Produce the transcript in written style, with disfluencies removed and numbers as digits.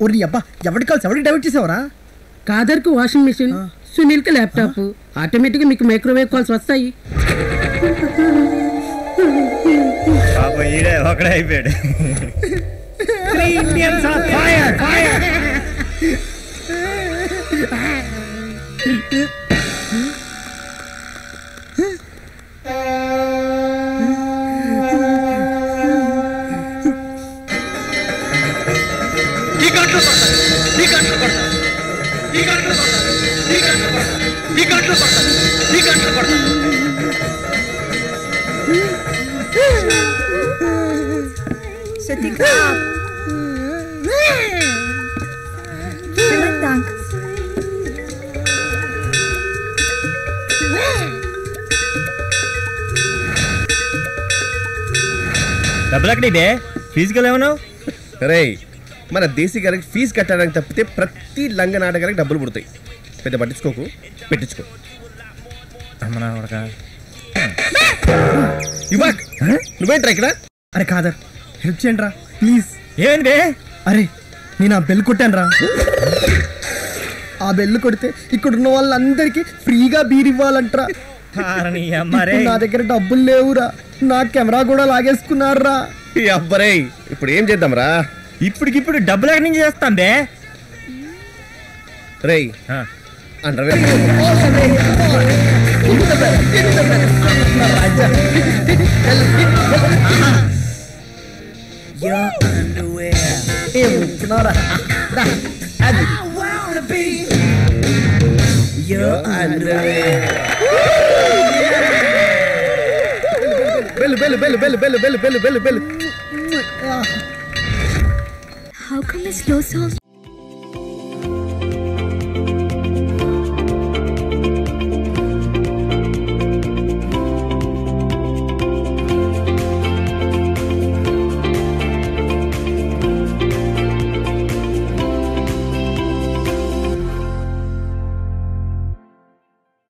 ఒరి అబ్బా ఎవరికి కాల్సి ఎవరికి డైవర్ట్ చేసావరా? కాదర్కు వాషింగ్ మిషన్, సునీల్కి ల్యాప్టాప్, ఆటోమేటిక్గా మీకు మైక్రోవేవ్ కాల్స్ వస్తాయి. ఒకడే అయిపోయాడు. Shatika. Vielen Dank. డబ్బులు ఎక్కడిదే? ఫీజుకి ఏమన్నావు? రే, మన దేశీ గారికి ఫీజు కట్టడానికి తప్పితే ప్రతి లంగ నాటకానికి డబ్బులు పుడతాయి. పెద్ద పట్టించుకోకు, పెట్టించుకో. నువ్వేంట్రా ఇక్కడ? అరే కాదర్, హెల్ప్ చేయండి రా ప్లీజ్. ఏంటి? అరే నేను ఆ బెల్ కొట్టాను రా. ఆ బెల్ కొడితే ఇక్కడున్న వాళ్ళందరికీ ఫ్రీగా బీర్ ఇవ్వాలంటరా. నా దగ్గర డబ్బులు లేవురా, నా కెమెరా కూడా లాగేసుకున్నారా. ఈ అబ్బరే, ఇప్పుడు ఏం చేద్దాంరా? ఇప్పటికిప్పుడు డబ్బులు ఎక్కడి నుంచి చేస్తాం బే? రే underwear How come it's slow song?